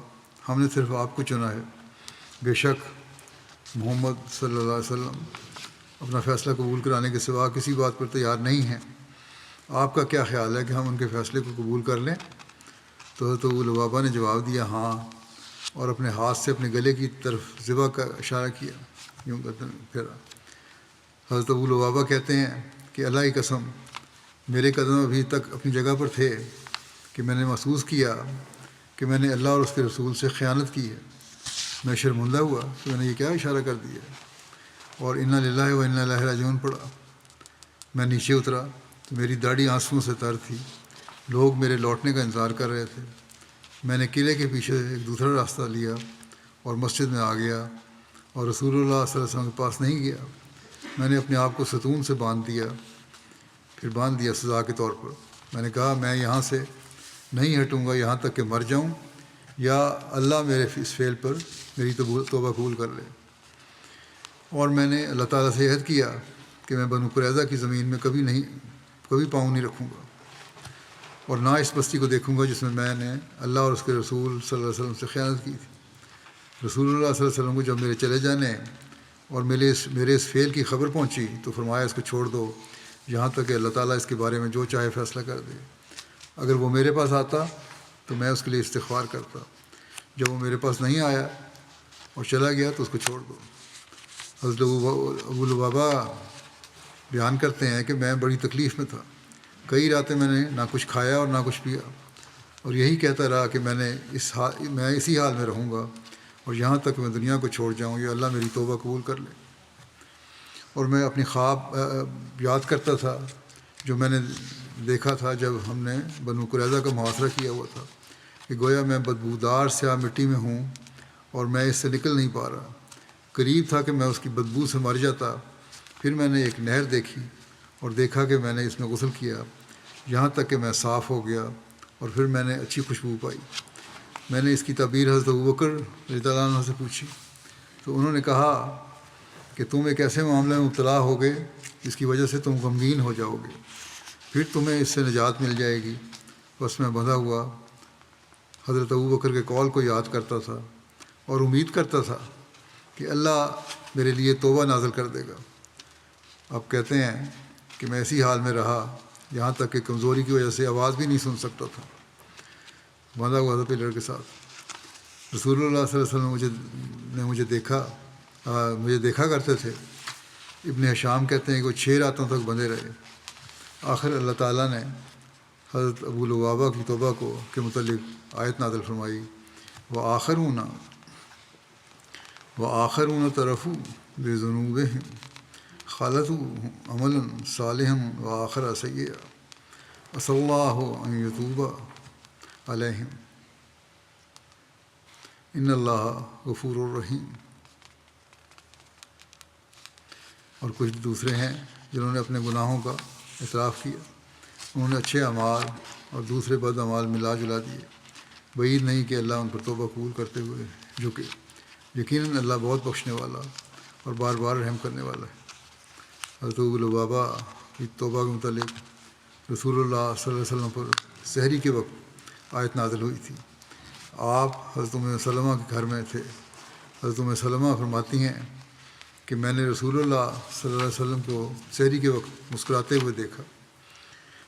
ہم نے صرف آپ کو چنا ہے، بے شک محمد صلی اللہ علیہ وسلم اپنا فیصلہ قبول کرانے کے سوا کسی بات پر تیار نہیں ہیں۔ آپ کا کیا خیال ہے کہ ہم ان کے فیصلے کو قبول کر لیں؟ تو حضرت ابو لبابہ نے جواب دیا ہاں، اور اپنے ہاتھ سے اپنے گلے کی طرف ذبح کا اشارہ کیا، یوں پھیرا۔ حضرت ابو لبابہ کہتے ہیں کہ اللہ کی قسم، میرے قدم ابھی تک اپنی جگہ پر تھے کہ میں نے محسوس کیا کہ میں نے اللہ اور اس کے رسول سے خیانت کی ہے۔ میں شرمندہ ہوا کہ میں نے یہ کیا اشارہ کر دیا، اور انا للہ و انا الیہ راجعون پڑھا۔ میں نیچے اترا تو میری داڑھی آنسوؤں سے تر تھی، لوگ میرے لوٹنے کا انتظار کر رہے تھے۔ میں نے قلعے کے پیچھے ایک دوسرا راستہ لیا اور مسجد میں آ گیا اور رسول اللہ صلی اللہ علیہ وسلم کے پاس نہیں گیا۔ میں نے اپنے آپ کو ستون سے باندھ دیا سزا کے طور پر۔ میں نے کہا میں یہاں سے نہیں ہٹوں گا یہاں تک کہ مر جاؤں یا اللہ میرے اس فعل پر میری توبہ قبول کر لے۔ اور میں نے اللہ تعالیٰ سے عہد کیا کہ میں بنو قریظہ کی زمین میں کبھی پاؤں نہیں رکھوں گا، اور نہ اس بستی کو دیکھوں گا جس میں نے اللہ اور اس کے رسول صلی اللہ علیہ وسلم سے خیانت کی تھی۔ رسول اللہ صلی اللہ علیہ وسلم کو جب میرے چلے جانے اور میرے اس فعل کی خبر پہنچی تو فرمایا اس کو چھوڑ دو یہاں تک کہ اللہ تعالیٰ اس کے بارے میں جو چاہے فیصلہ کر دے۔ اگر وہ میرے پاس آتا تو میں اس کے لیے استغفار کرتا، جب وہ میرے پاس نہیں آیا اور چلا گیا تو اس کو چھوڑ دو۔ حضرت ابو لبابہ بیان کرتے ہیں کہ میں بڑی تکلیف میں تھا، کئی راتیں میں نے نہ کچھ کھایا اور نہ کچھ پیا، اور یہی کہتا رہا کہ میں اسی حال میں رہوں گا اور یہاں تک میں دنیا کو چھوڑ جاؤں یا اللہ میری توبہ قبول کر لے۔ اور میں اپنی خواب یاد کرتا تھا جو میں نے دیکھا تھا جب ہم نے بنو قریظہ کا محاصرہ کیا ہوا تھا، کہ گویا میں بدبودار سیاہ مٹی میں ہوں اور میں اس سے نکل نہیں پا رہا۔ قریب تھا کہ میں اس کی بدبو سے مر جاتا۔ پھر میں نے ایک نہر دیکھی اور دیکھا کہ میں نے اس میں غسل کیا یہاں تک کہ میں صاف ہو گیا، اور پھر میں نے اچھی خوشبو پائی۔ میں نے اس کی تعبیر حضرت ابوبکر رضی اللہ عنہ سے پوچھی تو انہوں نے کہا کہ تم ایک ایسے معاملے میں مبتلا ہوگے جس کی وجہ سے تم غمگین ہو جاؤ گے، پھر تمہیں اس سے نجات مل جائے گی۔ بس میں بندھا ہوا حضرت ابوبکر کے قول کو یاد کرتا تھا اور امید کرتا تھا کہ اللہ میرے لیے توبہ نازل کر دے گا۔ اب کہتے ہیں کہ میں اسی حال میں رہا یہاں تک کہ کمزوری کی وجہ سے آواز بھی نہیں سن سکتا تھا، بندھا ہوا تھا پلر کے ساتھ۔ رسول اللہ صلی اللہ علیہ وسلم نے مجھے دیکھا کرتے تھے۔ ابن ہشام کہتے ہیں کہ وہ 6 راتوں تک بندھے رہے۔ آخر اللہ تعالیٰ نے حضرت ابو لبابہ کی توبہ کے متعلق آیت نازل فرمائی، وآخرون ترفوا بذنوبہم خلطوا عملا صالحا وآخر سیئا عسى اللہ ان یتوب علیہم ان اللہ غفور الرحیم۔ اور کچھ دوسرے ہیں جنہوں نے اپنے گناہوں کا اعتراف کیا، انہوں نے اچھے اعمال اور دوسرے بد اعمال ملا جلا دیے، بعید نہیں کہ اللہ ان پر توبہ قبول کرتے ہوئے جھکے، یقیناً اللہ بہت بخشنے والا اور بار بار رحم کرنے والا ہے۔ حضرت ابو لبابہ کی توبہ کے متعلق رسول اللہ صلی اللہ علیہ وسلم پر سحری کے وقت آیت نازل ہوئی تھی۔ آپ حضرت ام سلمہ کے گھر میں تھے۔ حضرت ام سلمہ فرماتی ہیں کہ میں نے رسول اللہ صلی اللہ علیہ وسلم کو سحری کے وقت مسکراتے ہوئے دیکھا۔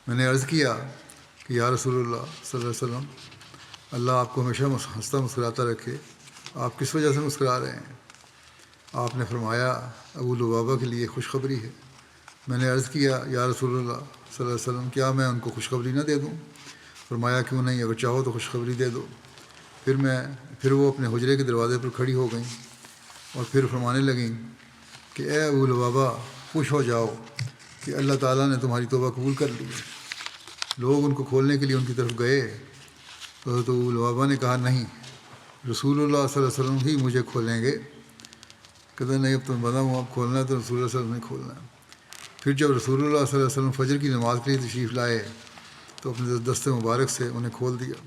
میں نے عرض کیا کہ یا رسول اللہ صلی اللہ علیہ وسلم، اللہ آپ کو ہمیشہ ہنستا مسکراتا رکھے، آپ کس وجہ سے مسکرا رہے ہیں؟ آپ نے فرمایا ابو لبابہ کے لیے خوشخبری ہے۔ میں نے عرض کیا یا رسول اللہ صلی اللہ علیہ وسلم، کیا میں ان کو خوشخبری نہ دے دوں؟ فرمایا کیوں نہیں، اگر چاہو تو خوشخبری دے دو۔ پھر وہ اپنے حجرے کے دروازے پر کھڑی ہو گئیں اور پھر فرمانے لگیں کہ اے ابو لبابہ، خوش ہو جاؤ کہ اللہ تعالیٰ نے تمہاری توبہ قبول کر لی ہے۔ لوگ ان کو کھولنے کے لیے ان کی طرف گئے تو حضرت ابو لبابہ نے کہا نہیں، رسول اللہ صلی اللہ علیہ وسلم ہی مجھے کھولیں گے۔ کہتے نہیں، اب تم بنا ہوں، اب کھولنا ہے تو رسول اللہ صلی اللہ علیہ وسلم نے کھولنا ہے۔ پھر جب رسول اللہ صلی اللہ علیہ وسلم فجر کی نماز کے لیے تشریف لائے تو اپنے دست مبارک سے انہیں کھول دیا۔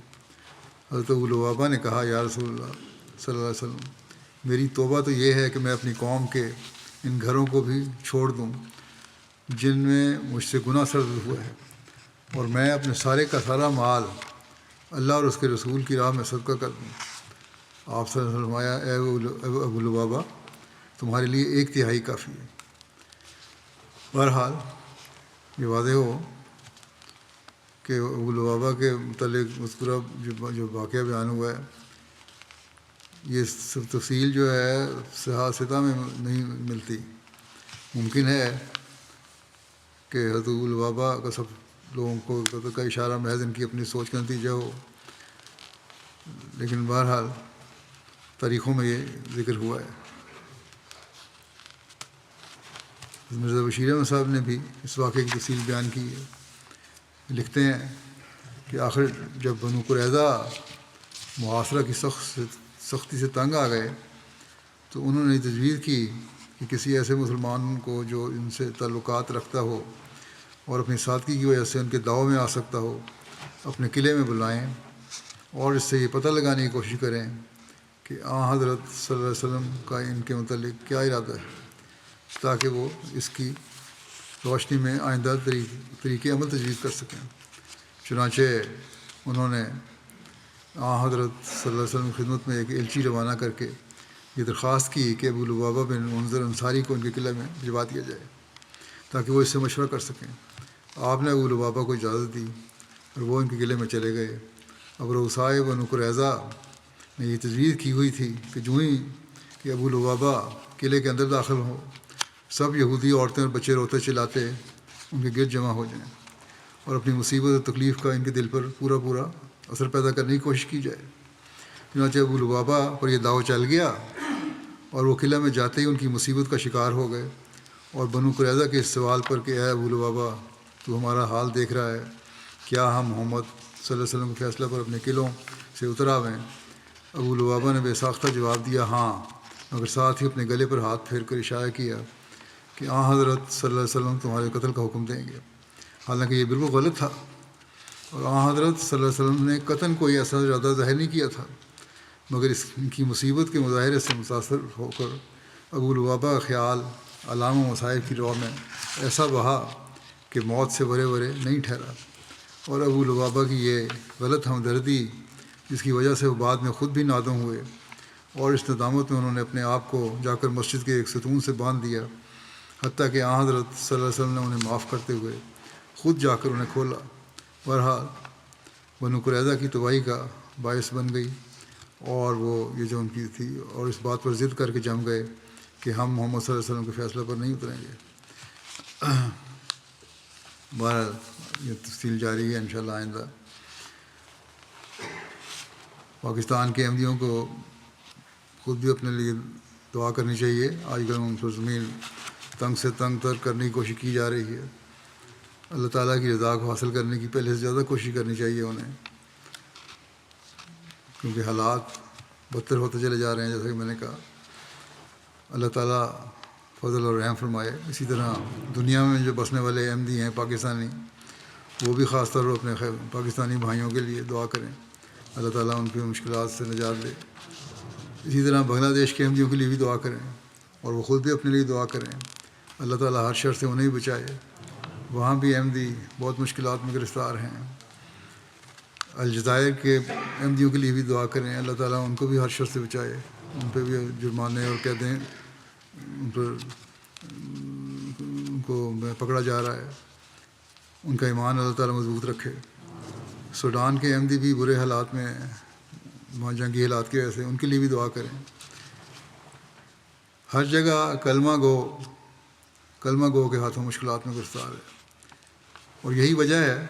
حضرت ابو لبابہ نے کہا یا رسول اللہ صلی اللہ علیہ وسلم، میری توبہ تو یہ ہے کہ میں اپنی قوم کے ان گھروں کو بھی چھوڑ دوں جن میں مجھ سے گناہ سرزد ہوا ہے، اور میں اپنے سارے کا سارا مال اللہ اور اس کے رسول کی راہ میں صدقہ کر دوں۔ آپ صلی اللہ علیہ وسلم فرمایا اے ابو لبابہ، تمہارے لیے 1/3 کافی ہے۔ بہرحال یہ واضح ہو کہ ابو لبابہ کے متعلق مذکورہ جو واقعہ بیان ہوا ہے، یہ سب تفصیل جو ہے صحاح میں نہیں ملتی۔ ممکن ہے کہ حضرت ابو لبابہ کا سب لوگوں کو کا اشارہ محض ان کی اپنی سوچ کا نتیجہ ہو، لیکن بہرحال تاریخوں میں یہ ذکر ہوا ہے۔ مرزا بشیر احمد صاحب نے بھی اس واقعے کی تفصیل بیان کی ہے۔ لکھتے ہیں کہ آخر جب بنو قریظہ محاصرہ کی سختی سے تنگ آ گئے تو انہوں نے تجویز کی کہ کسی ایسے مسلمان کو جو ان سے تعلقات رکھتا ہو اور اپنی سادگی کی وجہ سے ان کے داؤ میں آ سکتا ہو، اپنے قلعے میں بلائیں اور اس سے یہ پتہ لگانے کی کوشش کریں کہ حضرت صلی اللہ علیہ وسلم کا ان کے متعلق کیا ارادہ ہے، تاکہ وہ اس کی روشنی میں آئندہ طریقے عمل تجویز کر سکیں۔ چنانچہ انہوں نے حضرت صلی اللہ علیہ وسلم کی خدمت میں ایک ایلچی روانہ کر کے یہ درخواست کی کہ ابو لبابہ بن منذر انصاری کو ان کے قلعے میں بھجوا دیا جائے تاکہ وہ اس سے مشورہ کر سکیں۔ آپ نے ابو لبابہ کو اجازت دی اور وہ ان کے قلعے میں چلے گئے۔ اب رؤسائے بنو قریظہ نے یہ تجویز کی ہوئی تھی کہ جو ہی کہ ابو لبابہ قلعے کے اندر داخل ہو، سب یہودی عورتیں اور بچے روتے چلاتے ان کے گرد جمع ہو جائیں اور اپنی مصیبت اور تکلیف کا ان کے دل پر پورا اثر پیدا کرنے کی کوشش کی جائے۔ چنانچہ ابو لبابہ پر یہ داؤ چل گیا اور وہ قلعہ میں جاتے ہی ان کی مصیبت کا شکار ہو گئے، اور بنو قریظہ کے اس سوال پر کہ اے ابو لبابہ، تو ہمارا حال دیکھ رہا ہے، کیا ہم محمد صلی اللہ علیہ وسلم کے فیصلہ پر اپنے قلعوں سے اتر آویں؟ ابو لبابہ نے بے ساختہ جواب دیا ہاں، مگر ساتھ ہی اپنے گلے پر ہاتھ پھیر کر اشارہ کیا کہ حضرت صلی اللہ علیہ وسلم تمہارے قتل کا حکم دیں گے۔ حالانکہ یہ بالکل غلط تھا، اور حضرت صلی اللہ علیہ وسلم نے قطعاً کوئی ایسا ارادہ ظاہر نہیں کیا تھا، مگر اس کی مصیبت کے مظاہرے سے متاثر ہو کر ابو لبابہ کا خیال علام و مصائب کی راہ میں ایسا بہا کہ موت سے برے نہیں ٹھہرا، اور ابو لبابہ کی یہ غلط ہمدردی جس کی وجہ سے وہ بعد میں خود بھی نادم ہوئے، اور اس ندامت میں انہوں نے اپنے آپ کو جا کر مسجد کے ایک ستون سے باندھ دیا، حتیٰ کہ حضرت صلی اللہ علیہ وسلم نے انہیں معاف کرتے ہوئے خود جا کر انہیں کھولا۔ بہرحال بنو قریظہ کی تباہی کا باعث بن گئی، اور وہ یہ جو ان کی تھی، اور اس بات پر ضد کر کے جم گئے کہ ہم محمد صلی اللہ علیہ وسلم کے فیصلے پر نہیں اتریں گے۔ بہرحال یہ تفصیل جاری ہے انشاءاللہ آئندہ۔ پاکستان کے احمدیوں کو خود بھی اپنے لیے دعا کرنی چاہیے۔ آج کل ان پر زمین تنگ سے تنگ تر کرنے کی کوشش کی جا رہی ہے۔ اللہ تعالیٰ کی رضا کو حاصل کرنے کی پہلے سے زیادہ کوشش کرنی چاہیے انہیں، کیونکہ حالات بدتر ہوتے چلے جا رہے ہیں۔ جیسا کہ میں نے کہا، اللہ تعالیٰ فضل اور رحم فرمائے۔ اسی طرح دنیا میں جو بسنے والے احمدی ہیں پاکستانی، وہ بھی خاص طور پر اپنے پاکستانی بھائیوں کے لیے دعا کریں، اللہ تعالیٰ ان کی مشکلات سے نجات دے۔ اسی طرح بنگلہ دیش کے احمدیوں کے لیے بھی دعا کریں، اور وہ خود بھی اپنے لیے دعا کریں، اللہ تعالیٰ ہر شر سے انہیں بھی بچائے۔ وہاں بھی احمدی بہت مشکلات میں گرفتار ہیں۔ الجزائر کے احمدیوں کے لیے بھی دعا کریں، اللہ تعالیٰ ان کو بھی ہر شر سے بچائے۔ ان پہ بھی جرمانے اور قیدیں ان پر ان کو پکڑا جا رہا ہے، ان کا ایمان اللہ تعالیٰ مضبوط رکھے۔ سوڈان کے احمدی بھی برے حالات میں، وہاں جنگی حالات کی وجہ سے، ان کے لیے بھی دعا کریں۔ ہر جگہ کلمہ گو کے ہاتھوں مشکلات میں گرفتار ہے، اور یہی وجہ ہے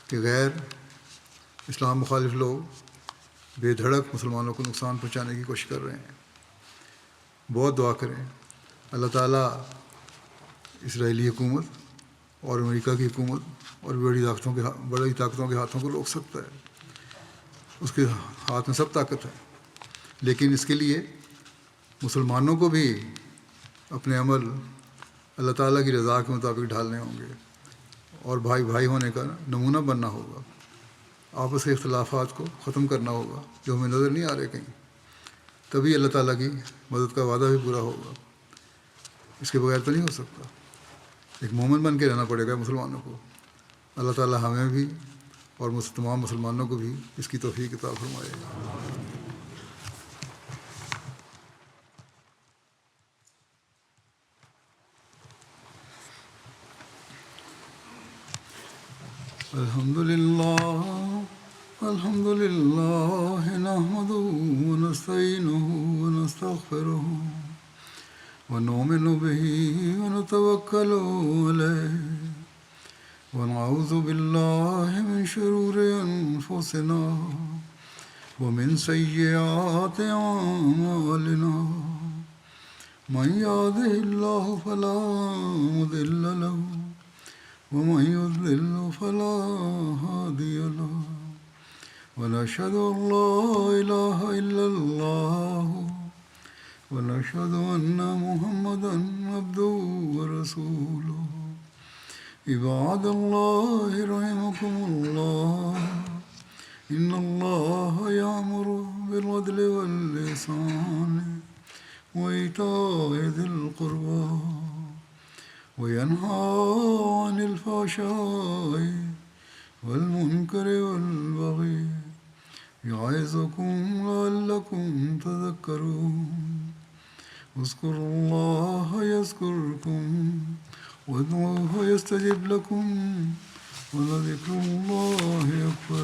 کہ غیر اسلام مخالف لوگ بے دھڑک مسلمانوں کو نقصان پہنچانے کی کوشش کر رہے ہیں۔ بہت دعا کریں، اللہ تعالیٰ اسرائیلی حکومت اور امریکہ کی حکومت اور بڑی طاقتوں کے ہاتھوں کو روک سکتا ہے. اس کے ہاتھ میں سب طاقت ہے. لیکن اس کے لیے مسلمانوں کو بھی اپنے عمل اللہ تعالیٰ کی رضا کے مطابق ڈھالنے ہوں گے اور بھائی بھائی ہونے کا نمونہ بننا ہوگا. آپس کے اختلافات کو ختم کرنا ہوگا جو ہمیں نظر نہیں آ رہے کہیں. تبھی اللہ تعالیٰ کی مدد کا وعدہ بھی پورا ہوگا. اس کے بغیر تو نہیں ہو سکتا. ایک مومن بن کے رہنا پڑے گا مسلمانوں کو. اللہ تعالیٰ ہمیں بھی اور تمام مسلمانوں کو بھی اس کی توفیق عطا فرمائے. الحمد للہ نحمده ونستعینه ونستغفره ونؤمن به ونتوکل علیہ ونعوذ باللہ من شرور انفسنا ومن سیئات اعمالنا من يهده الله فلا مضل له ومن يضلل فلا هادي له ونشهد أن لا إله إلا الله ونشهد أن محمدا عبده ورسوله. عباد الله رحمكم الله إن الله يأمر بالعدل والإحسان وإيتاء ذي القربى وينهى عن الفحشاء والمنكر والبغي يعظكم لعلكم تذكرون. اذكروا الله يذكركم وادعوه يستجب لكم ولذكر الله أكبر.